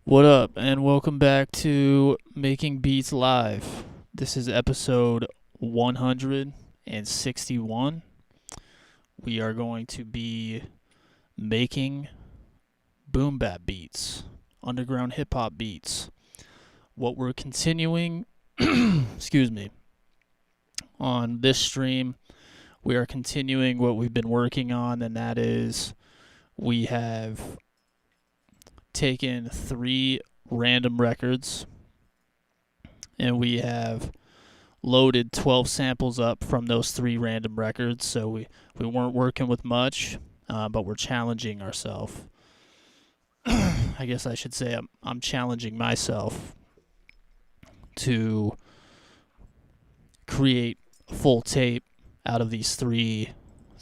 What up, and welcome back to Making Beats Live. This is episode 161. We are going to be making boom bap beats, underground hip hop beats. What we're continuing, excuse me, on this stream, we are continuing what we've been working on, and that is we have taken 3 random records and we have loaded 12 samples up from those 3 random records. So we weren't working with much, but we're challenging ourselves. I guess I should say I'm challenging myself to create a full tape out of these three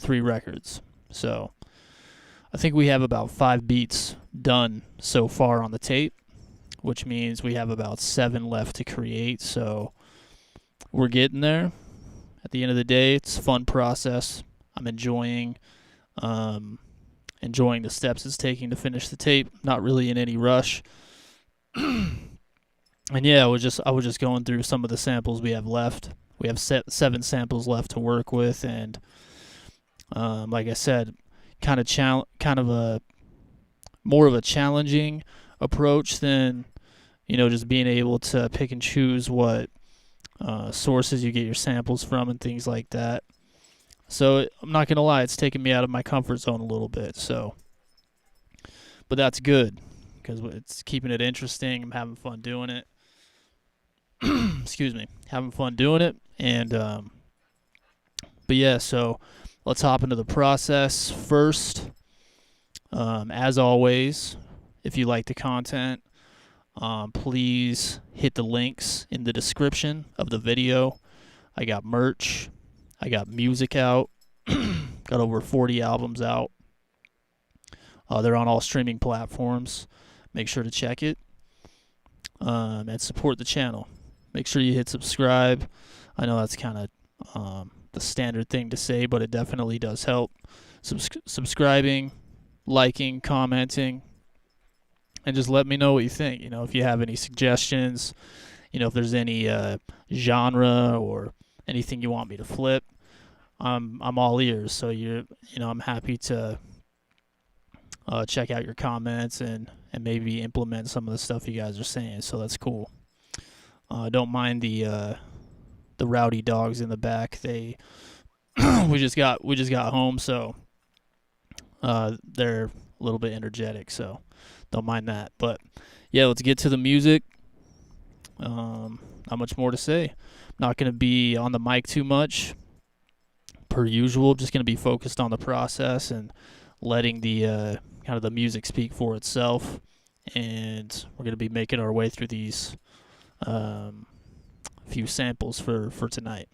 records. So I think we have about 5 beats done so far on the tape, which means we have about 7 left to create. So we're getting there. At the end of the day, it's a fun process. I'm enjoying the steps it's taking to finish the tape. Not really in any rush. And yeah, I was just going through some of the samples we have left. We have 7 samples left to work with, and like I said, kind of a more of a challenging approach than just being able to pick and choose what sources you get your samples from and things like that. So I'm not gonna lie, it's taken me out of my comfort zone a little bit. So, but that's good because it's keeping it interesting. I'm having fun doing it. Excuse me, having fun doing it, and but yeah, so let's hop into the process first. As always, if you like the content, please hit the links in the description of the video. I got merch. I got music out. Got over 40 albums out. They're on all streaming platforms. Make sure to check it. And support the channel. Make sure you hit subscribe. I know that's kind of the standard thing to say, but it definitely does help. Subscribing, liking, commenting, and just let me know what you think. If you have any suggestions, if there's any genre or anything you want me to flip, I'm all ears. So I'm happy to check out your comments and maybe implement some of the stuff you guys are saying. So that's cool. Don't mind the rowdy dogs in the back. They we just got home, so they're a little bit energetic, so don't mind that. But yeah, let's get to the music. Not much more to say. Not going to be on the mic too much per usual. Just going to be focused on the process and letting the kind of the music speak for itself. And we're going to be making our way through these few samples for tonight.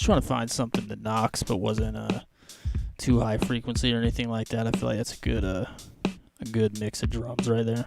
trying to find something that knocks but wasn't too high frequency or anything like that. I feel like that's a good mix of drums right there.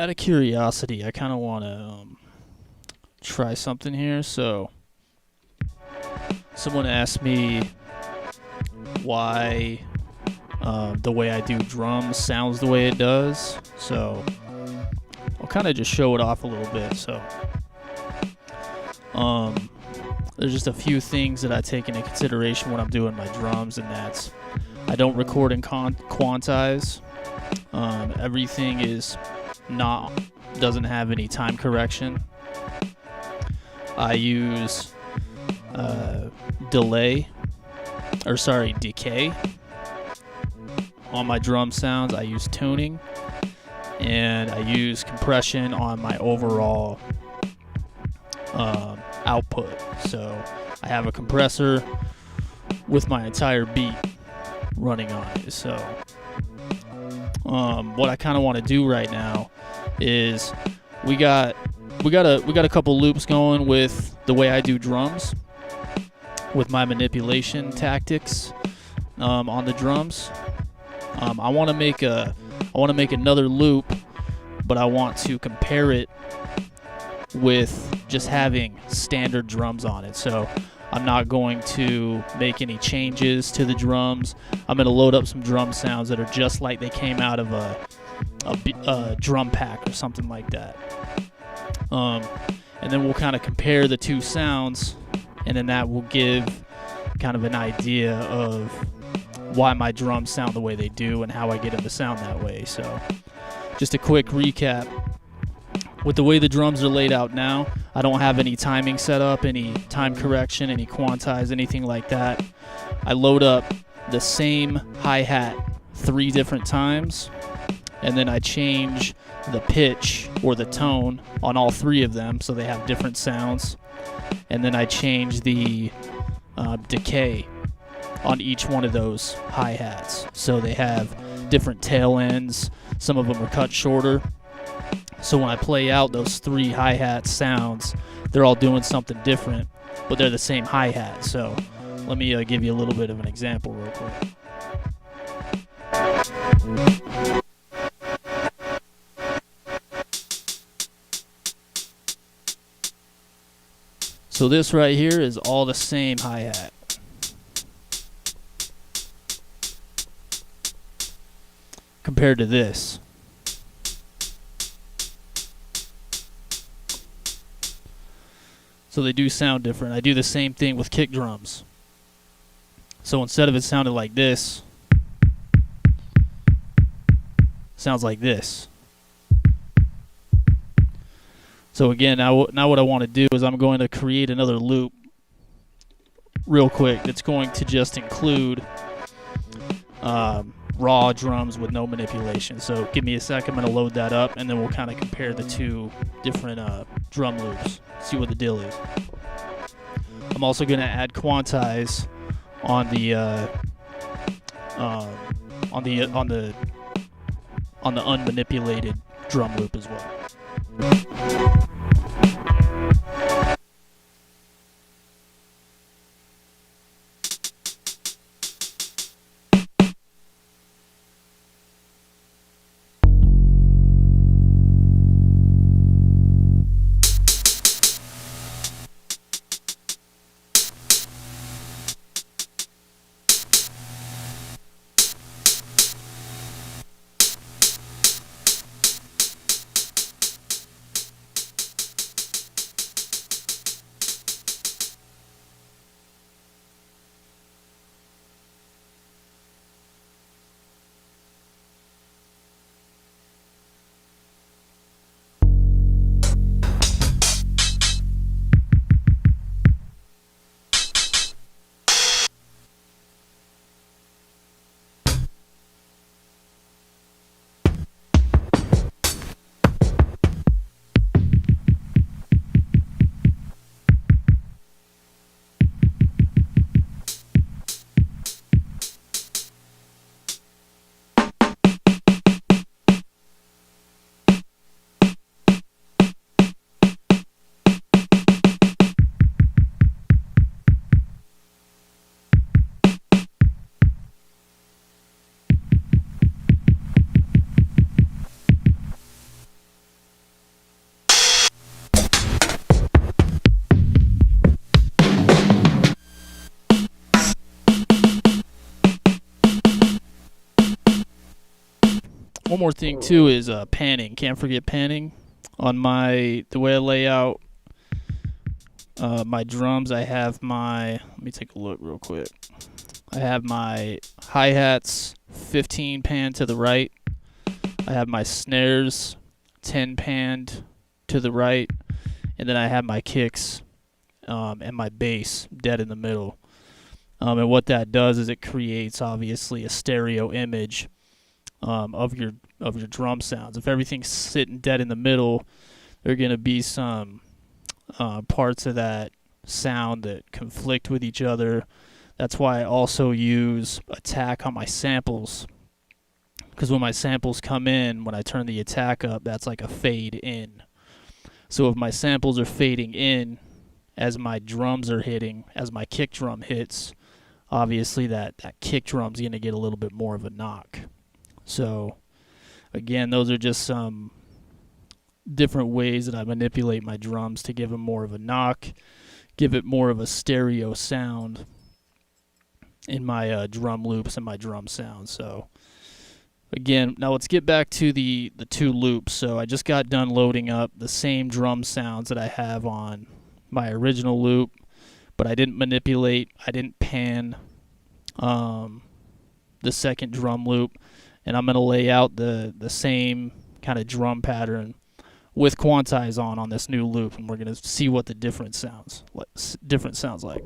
out of curiosity, I kind of want to try something here. So, someone asked me why the way I do drums sounds the way it does. So, I'll kind of just show it off a little bit. So, there's just a few things that I take into consideration when I'm doing my drums, and that's I don't record and quantize. Everything doesn't have any time correction. I use decay on my drum sounds. I use tuning, and I use compression on my overall output. So I have a compressor with my entire beat running on it. So what I kind of want to do right now is we got a couple loops going with the way I do drums, with my manipulation tactics on the drums. I want to make another loop, but I want to compare it with just having standard drums on it. So I'm not going to make any changes to the drums. I'm going to load up some drum sounds that are just like they came out of a drum pack or something like that. And then we'll kind of compare the two sounds, and then that will give kind of an idea of why my drums sound the way they do and how I get them to sound that way. So just a quick recap. With the way the drums are laid out now, I don't have any timing set up, any time correction, any quantize, anything like that. I load up the same hi-hat 3 different times, and then I change the pitch or the tone on all 3 of them so they have different sounds. And then I change the decay on each one of those hi-hats so they have different tail ends. Some of them are cut shorter. So when I play out those 3 hi-hat sounds, they're all doing something different, but they're the same hi-hat. So let me give you a little bit of an example real quick. So this right here is all the same hi-hat. Compared to this. So they do sound different. I do the same thing with kick drums. So instead of it sounding like this, it sounds like this. So again, now what I want to do is I'm going to create another loop real quick that's going to just include raw drums with no manipulation. So give me a sec, I'm going to load that up, and then we'll kind of compare the 2 different drum loops, see what the deal is. I'm also going to add quantize on the unmanipulated drum loop as well. One more thing too is panning. Can't forget panning. On the way I lay out my drums, I have let me take a look real quick. I have my hi-hats 15 pan to the right. I have my snares 10 panned to the right. And then I have my kicks and my bass dead in the middle. And what that does is it creates, obviously, a stereo image of your drum sounds. If everything's sitting dead in the middle, there are going to be some parts of that sound that conflict with each other. That's why I also use attack on my samples, because when my samples come in, when I turn the attack up, that's like a fade in. So if my samples are fading in as my drums are hitting, as my kick drum hits, obviously that kick drum's going to get a little bit more of a knock. So again, those are just some different ways that I manipulate my drums to give them more of a knock, give it more of a stereo sound in my drum loops and my drum sound. So again, now let's get back to the two loops. So I just got done loading up the same drum sounds that I have on my original loop, but I didn't manipulate, I didn't pan the second drum loop, and I'm going to lay out the same kind of drum pattern with quantize on this new loop, and we're going to see what the different sounds like.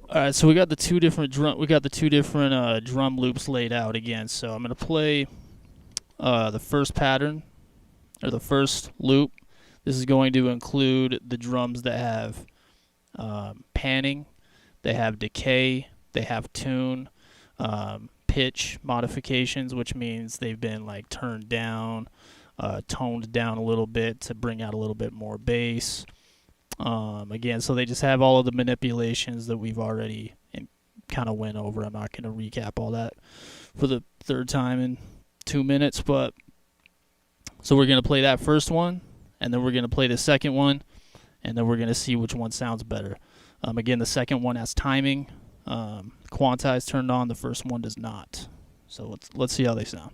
Alright, so we got the two different drum loops laid out again. So I'm gonna play the first pattern, or the first loop. This is going to include the drums that have panning, they have decay, they have tune, pitch modifications, which means they've been like turned down, toned down a little bit to bring out a little bit more bass. Again, so they just have all of the manipulations that we've already kind of went over. I'm not going to recap all that for the third time in 2 minutes, but so we're going to play that first one, and then we're going to play the second one, and then we're going to see which one sounds better. Again, the second one has timing, quantize turned on. The first one does not. So let's see how they sound.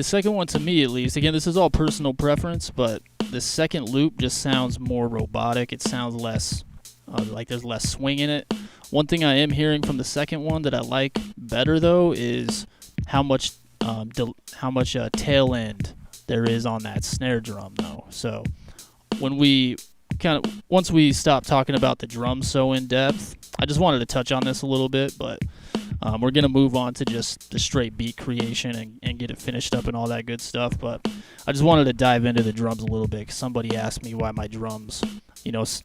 the second one, to me at least, again, this is all personal preference, but the second loop just sounds more robotic. It sounds less like there's less swing in it. One thing I am hearing from the second one that I like better though is how much tail end there is on that snare drum though. So when we once we stop talking about the drums so in depth, I just wanted to touch on this a little bit, but we're going to move on to just the straight beat creation and get it finished up and all that good stuff. But I just wanted to dive into the drums a little bit because somebody asked me why my drums,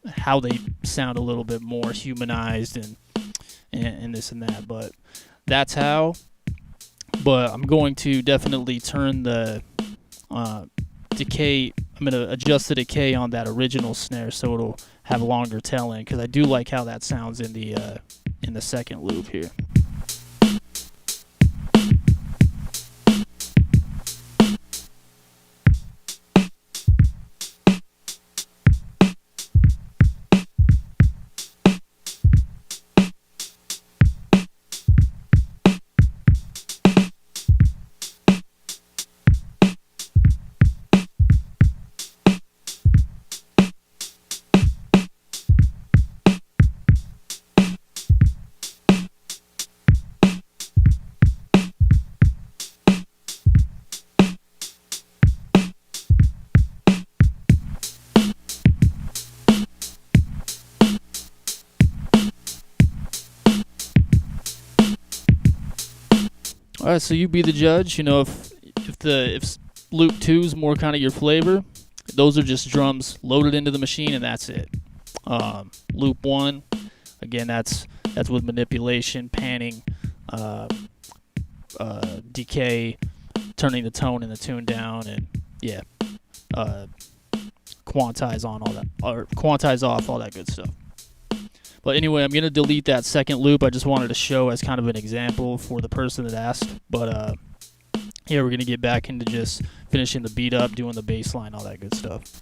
how they sound a little bit more humanized and this and that. But that's how. But I'm going to definitely turn the decay. I'm going to adjust the decay on that original snare so it'll have a longer tail end because I do like how that sounds in the second loop here. All right, so you be the judge. If loop 2 is more kind of your flavor, those are just drums loaded into the machine and that's it. Loop 1, again, that's with manipulation, panning, decay, turning the tone and the tune down, and quantize on all that, or quantize off all that good stuff. But anyway, I'm going to delete that second loop. I just wanted to show as kind of an example for the person that asked. But we're going to get back into just finishing the beat up, doing the bass line, all that good stuff.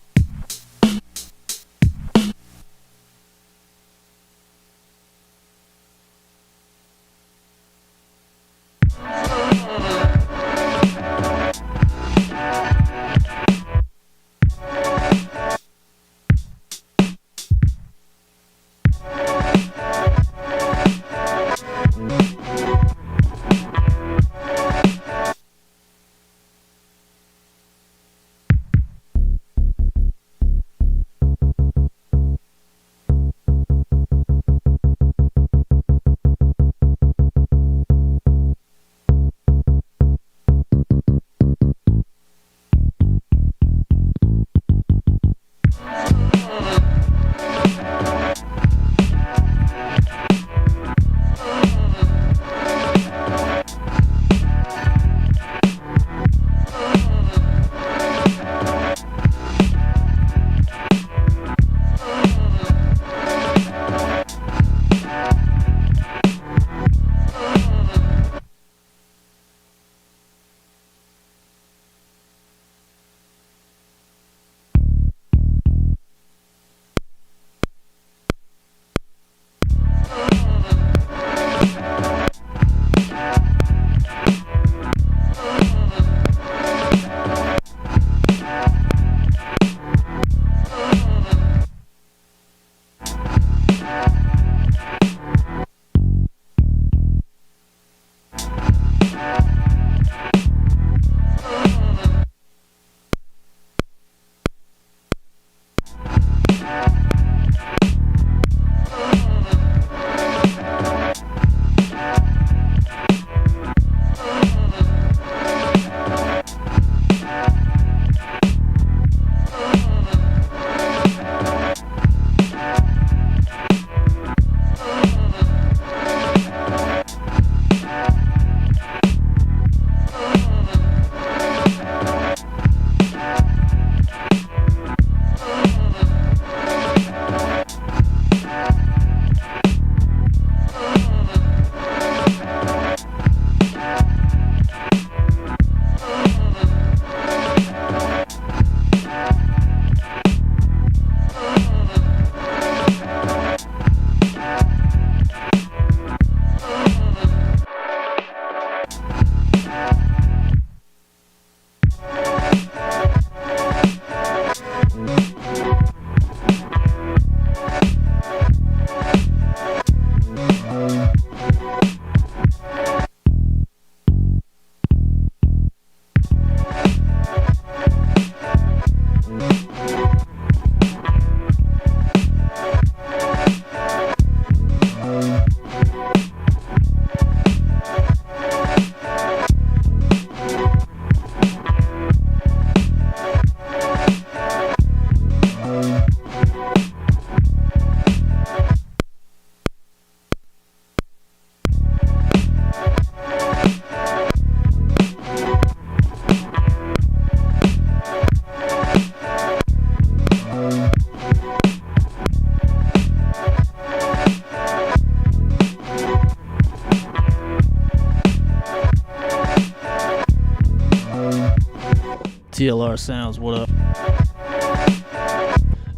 ADR Sounds, what up?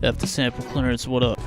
F the Sample Clearance, what up?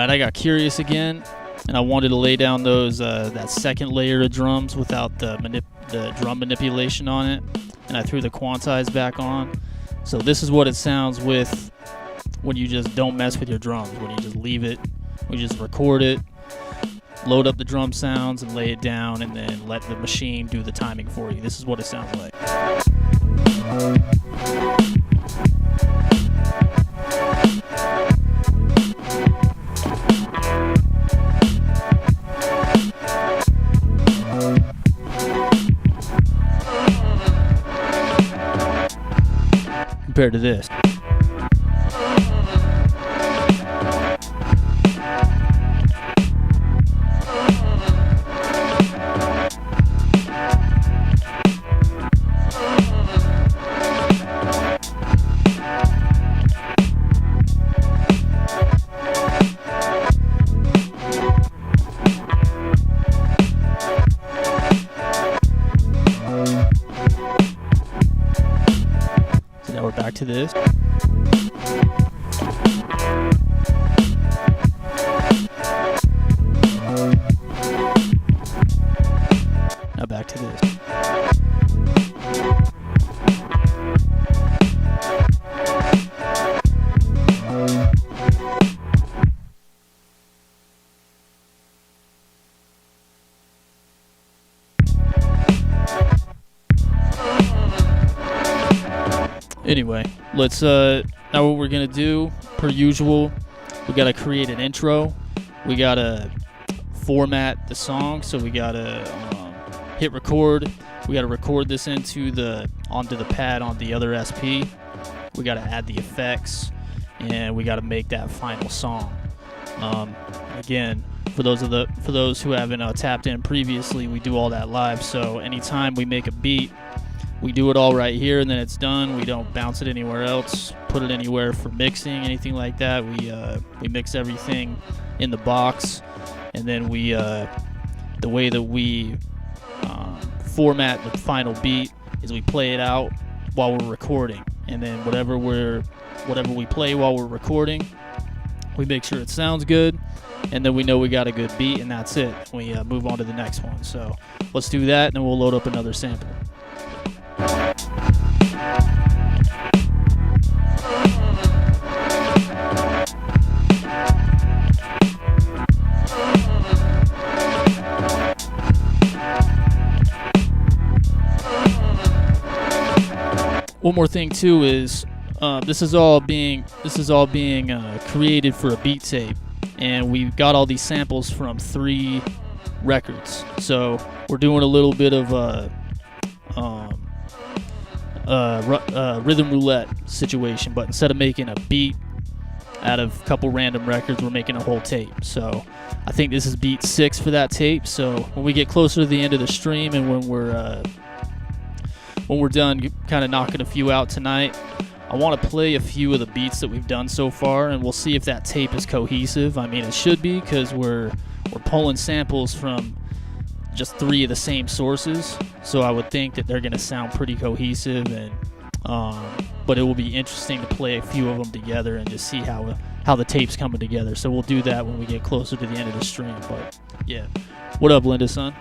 I got curious again, and I wanted to lay down those that second layer of drums without the drum manipulation on it, and I threw the quantize back on. So this is what it sounds with when you just don't mess with your drums, when you just leave it, when you just record it, load up the drum sounds and lay it down, and then let the machine do the timing for you. This is what it sounds like. Compared to this. Back to this. Now back to this. Anyway, let's now what we're gonna do, per usual, we gotta create an intro. We gotta format the song, so we gotta hit record. We gotta record this onto the pad on the other SP. We gotta add the effects, and we gotta make that final song. Again, for those who haven't tapped in previously, we do all that live. So anytime we make a beat, we do it all right here, and then it's done. We don't bounce it anywhere else, put it anywhere for mixing, anything like that. We mix everything in the box, and then the way that we format the final beat is we play it out while we're recording, and then whatever we play while we're recording, we make sure it sounds good, and then we know we got a good beat, and that's it. We move on to the next one. So let's do that, and then we'll load up another sample. One more thing too is this is all being created for a beat tape, and we got all these samples from 3 records. So we're doing a little bit of rhythm roulette situation, but instead of making a beat out of a couple random records, we're making a whole tape. So I think this is beat 6 for that tape. So when we get closer to the end of the stream, and when we're when we're done kind of knocking a few out tonight, I want to play a few of the beats that we've done so far, and we'll see if that tape is cohesive. I mean, it should be, because we're pulling samples from just 3 of the same sources, so I would think that they're going to sound pretty cohesive. And but it will be interesting to play a few of them together and just see how the tape's coming together. So we'll do that when we get closer to the end of the stream. But yeah, what up, Linda, son?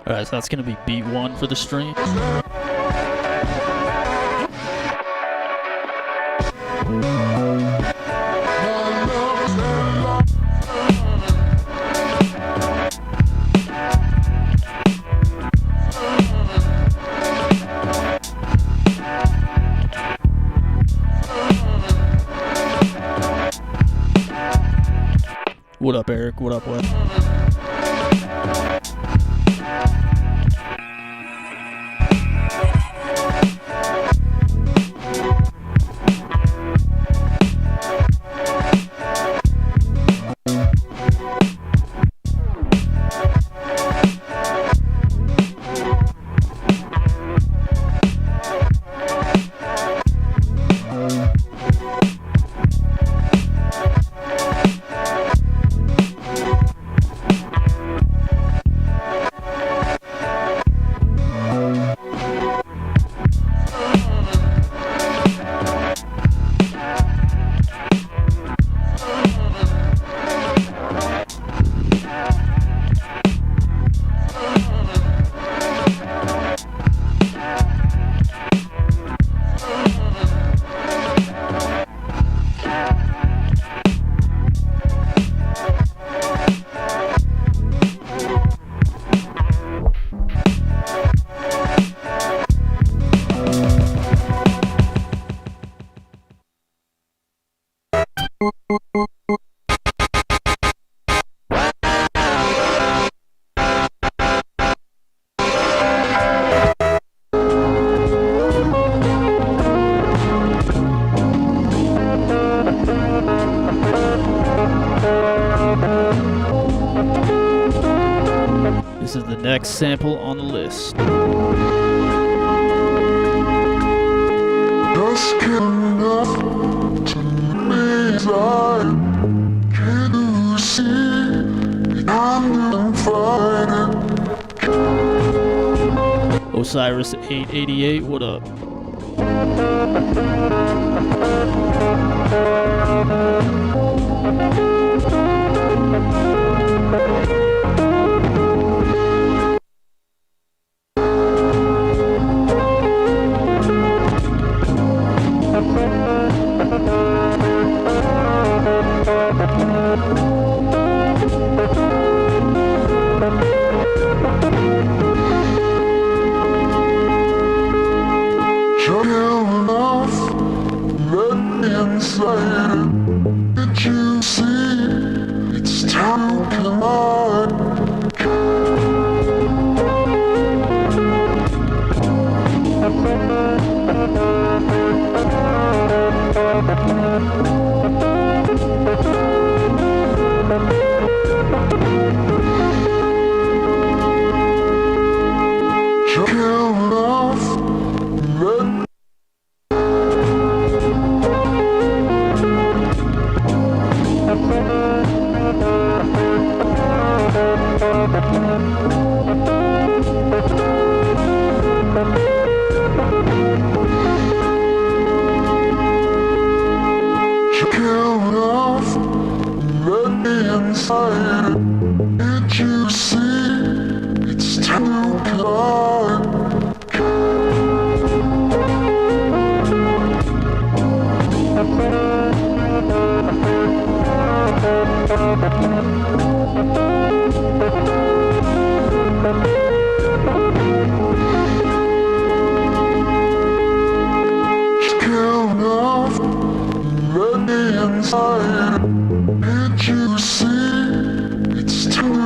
Alright, so that's going to be beat 1 for the stream. What up, Eric? What up, Wes? next sample on the list. Just enough to make life. Can you see I'm fighting? Osiris 888, what up? Did you see? It's time to come on. Kill off. Inside, did you see? It's time to climb. Count off, let me inside. Did you see? It's too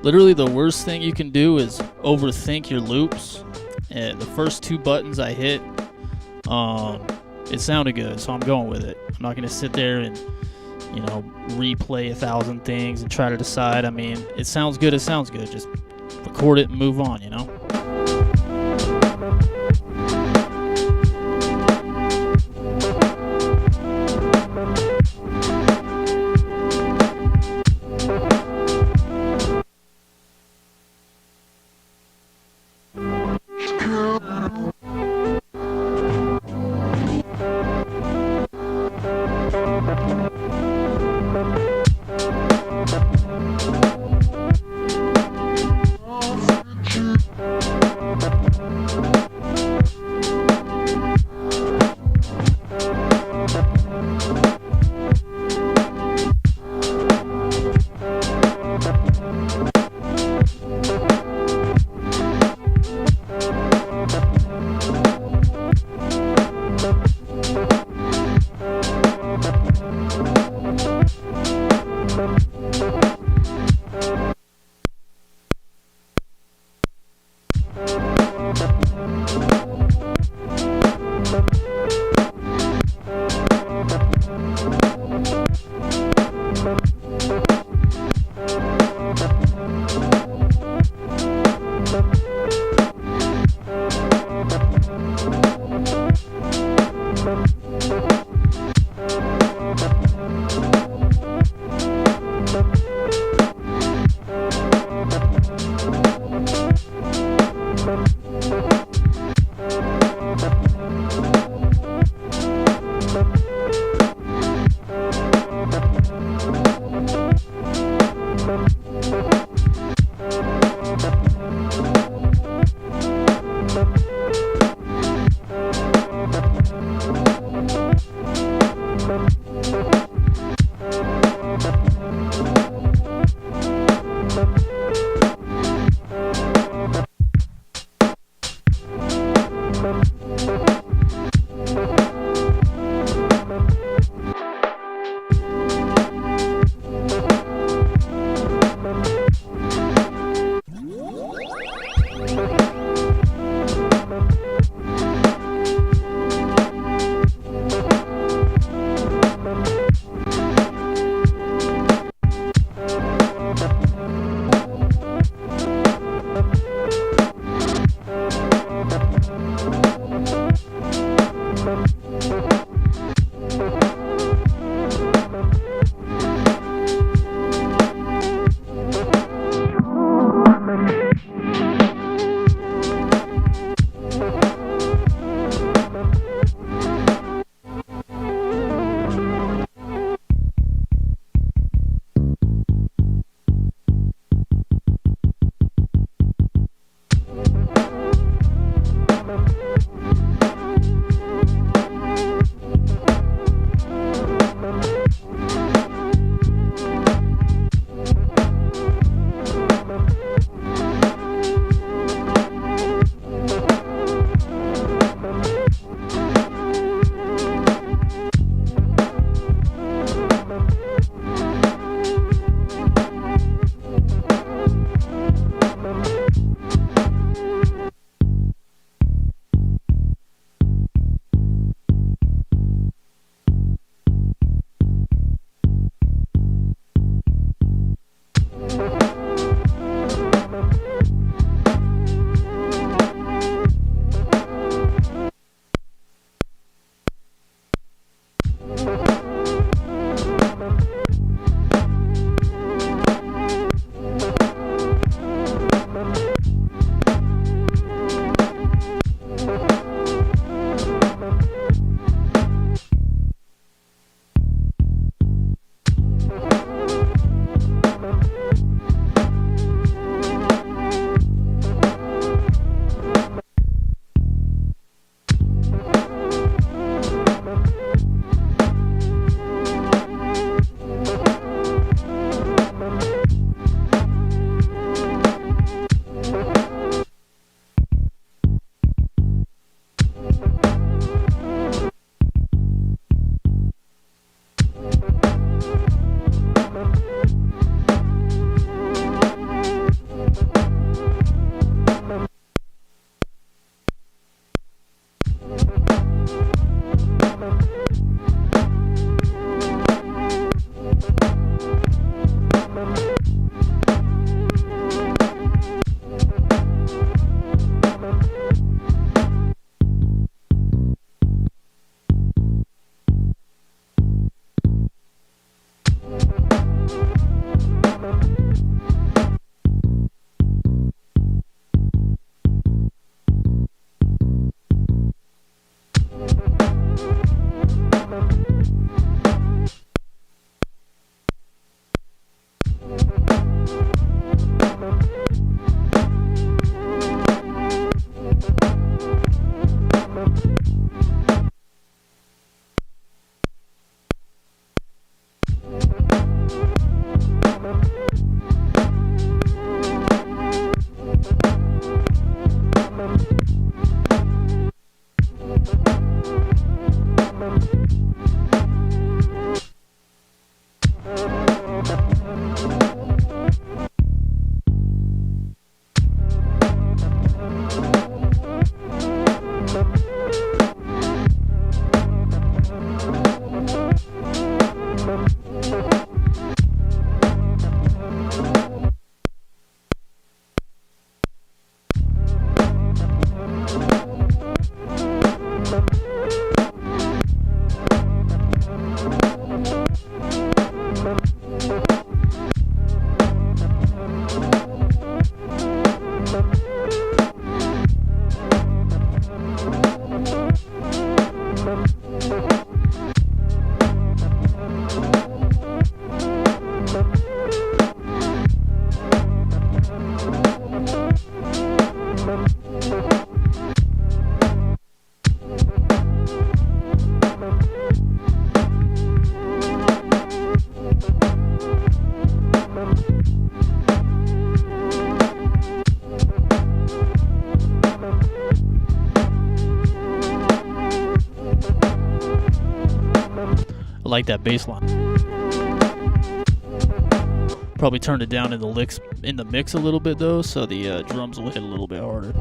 Literally, the worst thing you can do is overthink your loops. And the first two buttons I hit, it sounded good, so I'm going with it. I'm not gonna sit there and, replay 1,000 things and try to decide. I mean, it sounds good. It sounds good. Just record it and move on. I like that bass line. Probably turned it down in the mix a little bit though, so the drums will hit a little bit harder.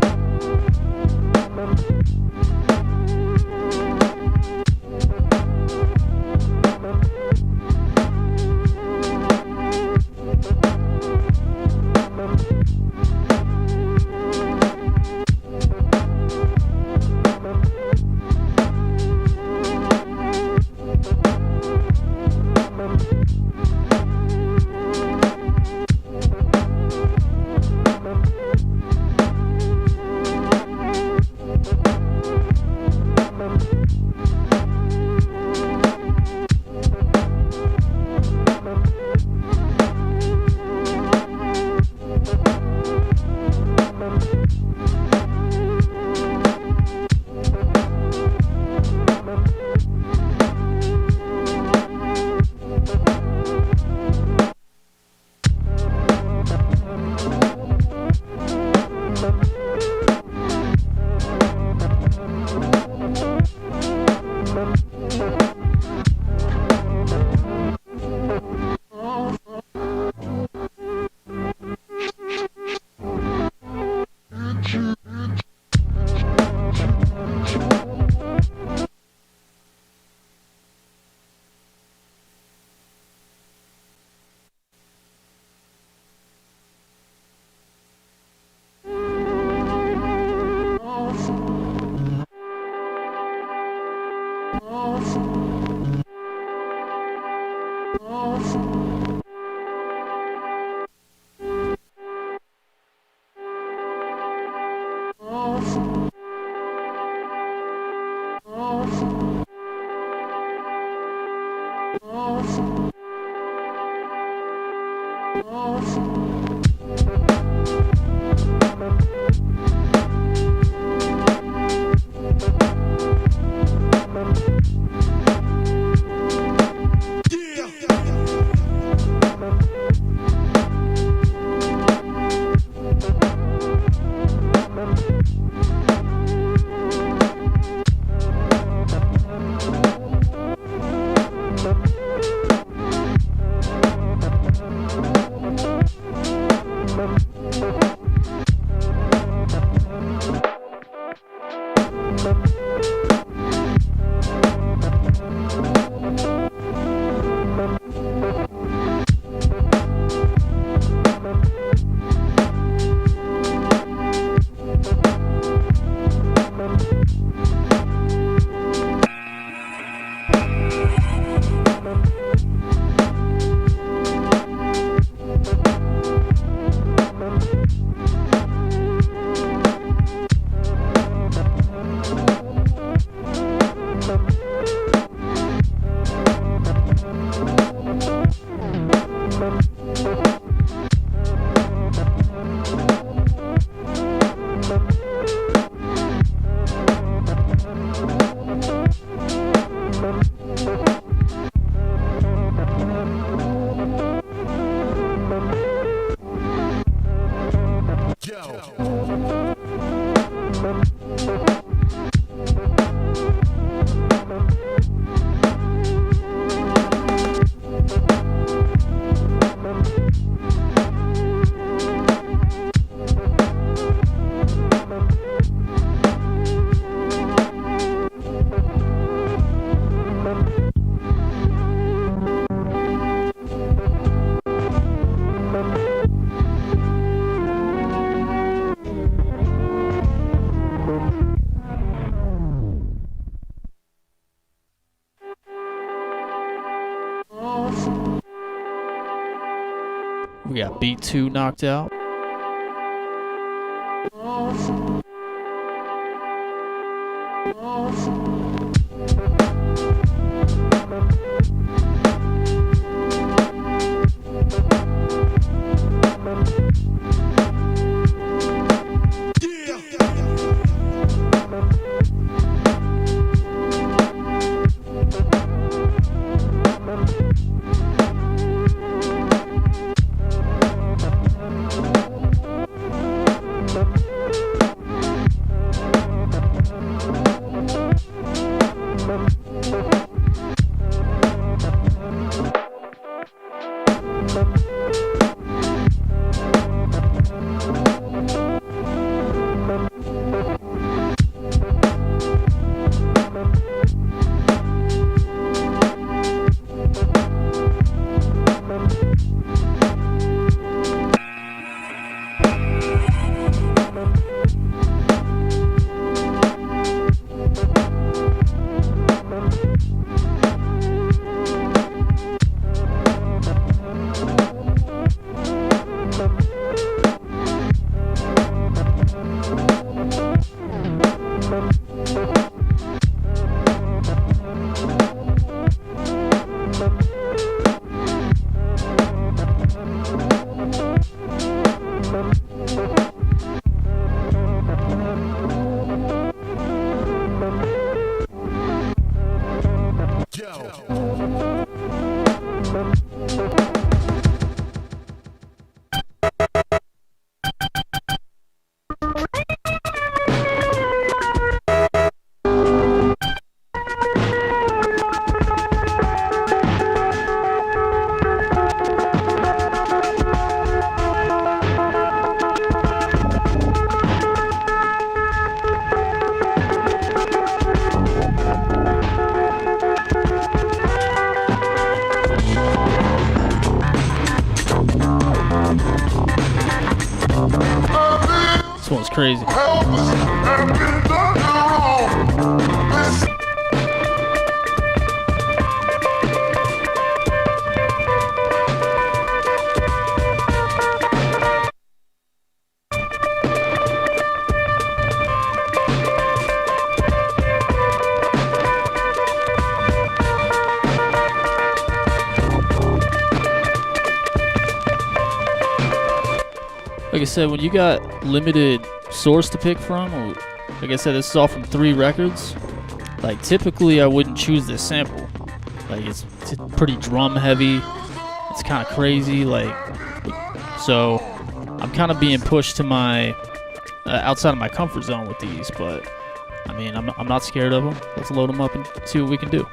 We got beat 2 knocked out. one's crazy. Like I said, when you got limited source to pick from, or like I said, this is all from 3 records. Like typically, I wouldn't choose this sample. Like it's pretty drum heavy. It's kind of crazy. Like so, I'm kind of being pushed to my outside of my comfort zone with these. But I mean, I'm not scared of them. Let's load them up and see what we can do.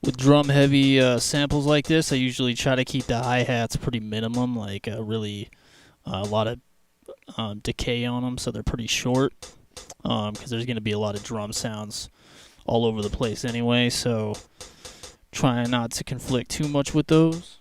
With drum heavy samples like this, I usually try to keep the hi-hats pretty minimum, like really a lot of decay on them, so they're pretty short, because there's going to be a lot of drum sounds all over the place anyway, so trying not to conflict too much with those.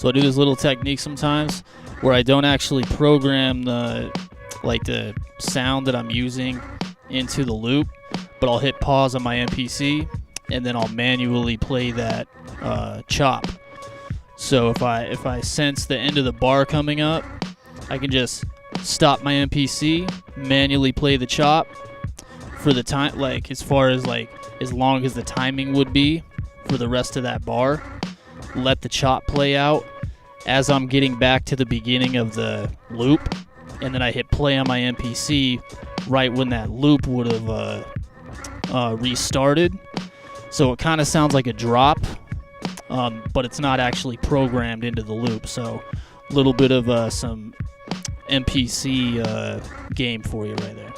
So I do this little technique sometimes where I don't actually program the sound that I'm using into the loop, but I'll hit pause on my MPC and then I'll manually play that chop. So if I sense the end of the bar coming up, I can just stop my MPC, manually play the chop for the time, like as far as like as long as the timing would be for the rest of that bar. Let the chop play out as I'm getting back to the beginning of the loop, and then I hit play on my MPC right when that loop would have restarted. So it kind of sounds like a drop, but it's not actually programmed into the loop. So a little bit of some MPC game for you right there.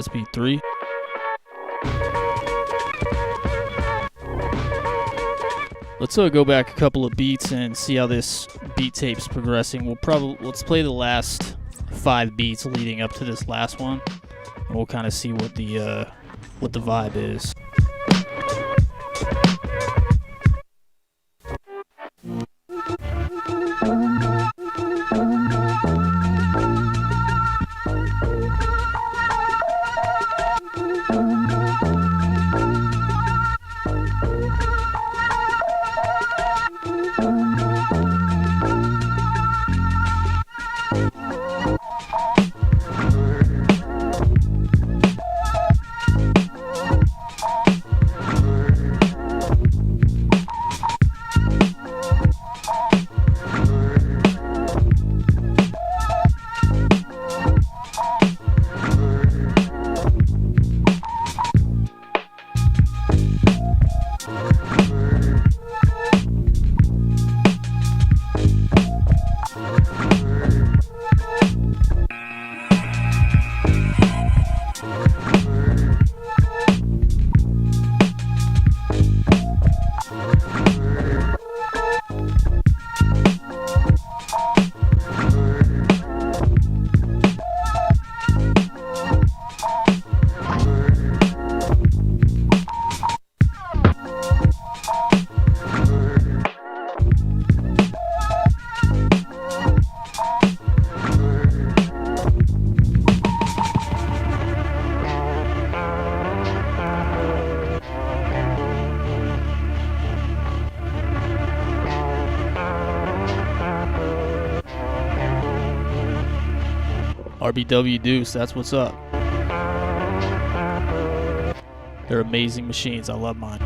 Blast Beat 3. Let's go back a couple of beats and see how this beat tape's progressing. Let's play the last 5 beats leading up to this last one, and we'll kind of see what the vibe is. RBW Deuce, that's what's up. They're amazing machines. I love mine.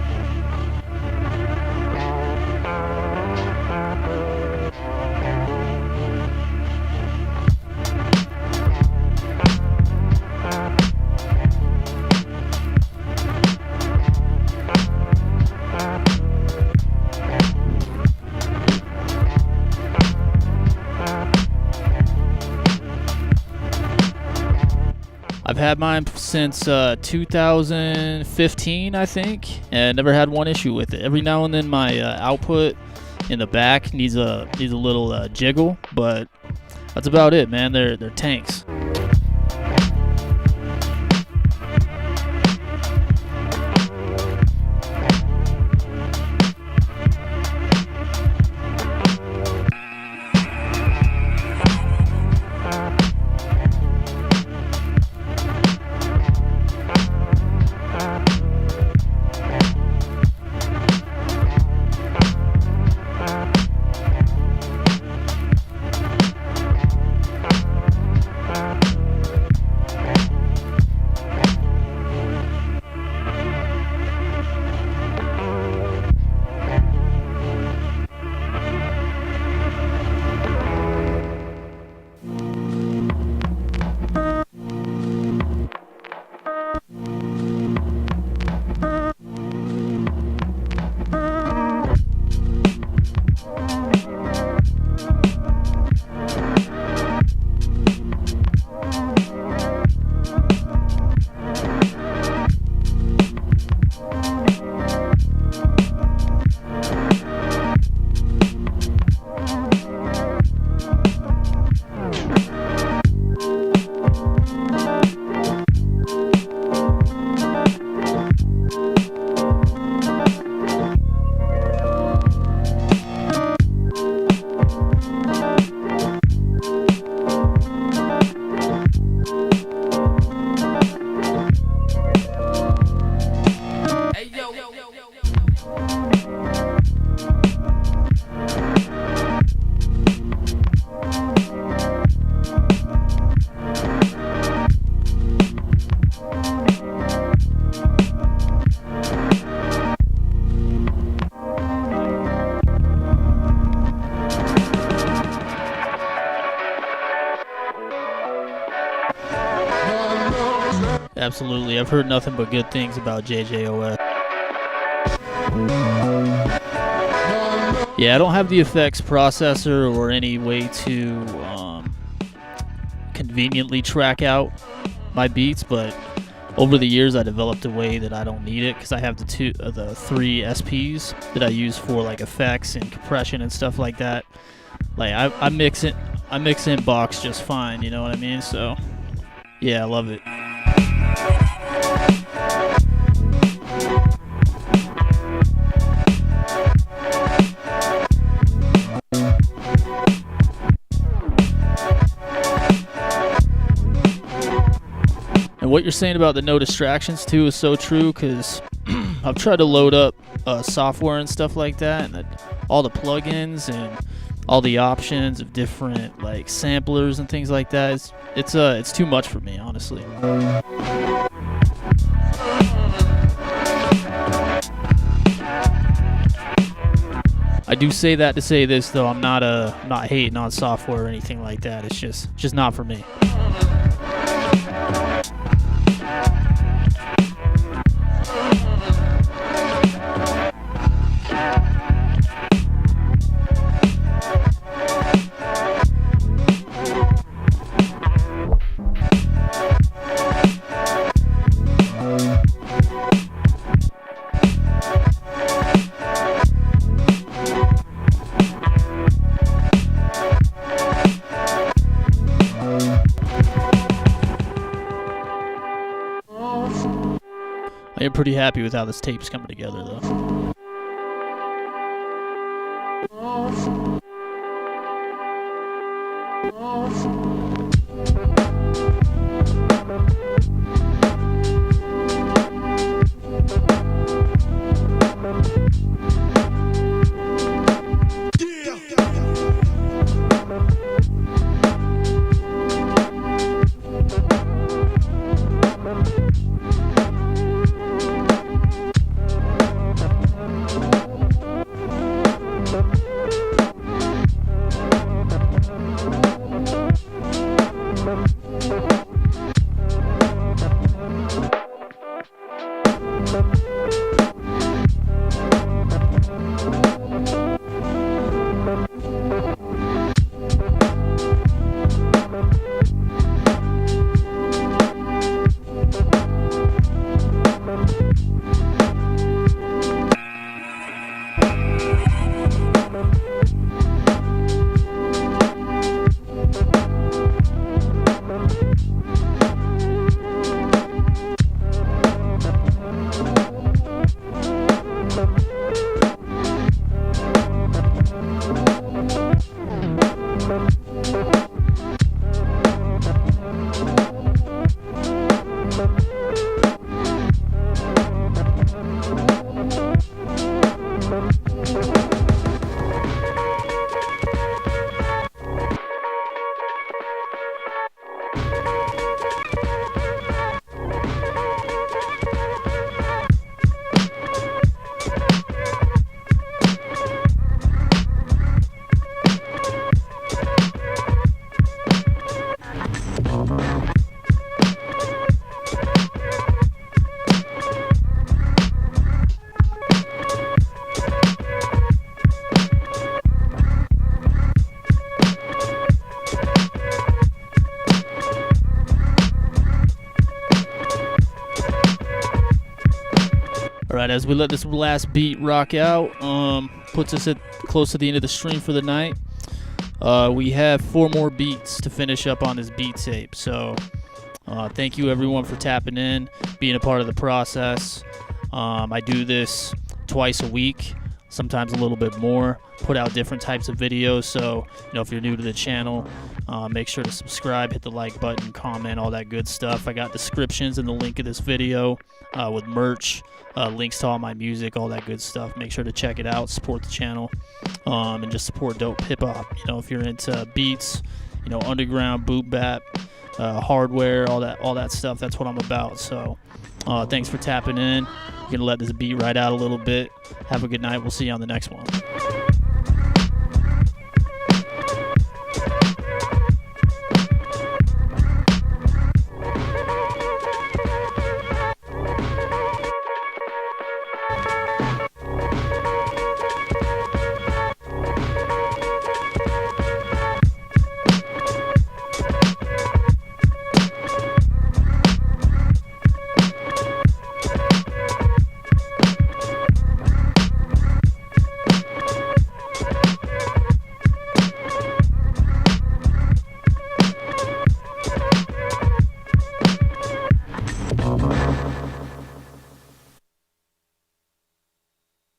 I've had mine since 2015, I think, and never had one issue with it. Every now and then my output in the back needs a little jiggle, but that's about it, man. They're tanks. Absolutely. I've heard nothing but good things about JJOS. Yeah, I don't have the effects processor or any way to conveniently track out my beats, but over the years I developed a way that I don't need it because I have the three SPs that I use for like effects and compression and stuff like that. Like I mix in box just fine, you know what I mean? So yeah, I love it. And what you're saying about the no distractions too is so true, because I've tried to load up software and stuff like that, and all the plugins and all the options of different like samplers and things like that. It's too much for me, honestly. I do say that to say this though. I'm not hating on software or anything like that. It's just not for me. I am pretty happy with how this tape's coming together, though. Alright, as we let this last beat rock out, puts us at close to the end of the stream for the night. We have 4 more beats to finish up on this beat tape. So thank you everyone for tapping in, being a part of the process. I do this twice a week, sometimes a little bit more, put out different types of videos. So if you're new to the channel, make sure to subscribe, hit the like button, comment, all that good stuff. I got descriptions in the link of this video with merch, links to all my music, all that good stuff. Make sure to check it out, support the channel, and just support dope hip-hop. If you're into beats, underground, boom bap, hardware, all that stuff, that's what I'm about. So thanks for tapping in. We're gonna let this beat ride out a little bit. Have a good night. We'll see you on the next one.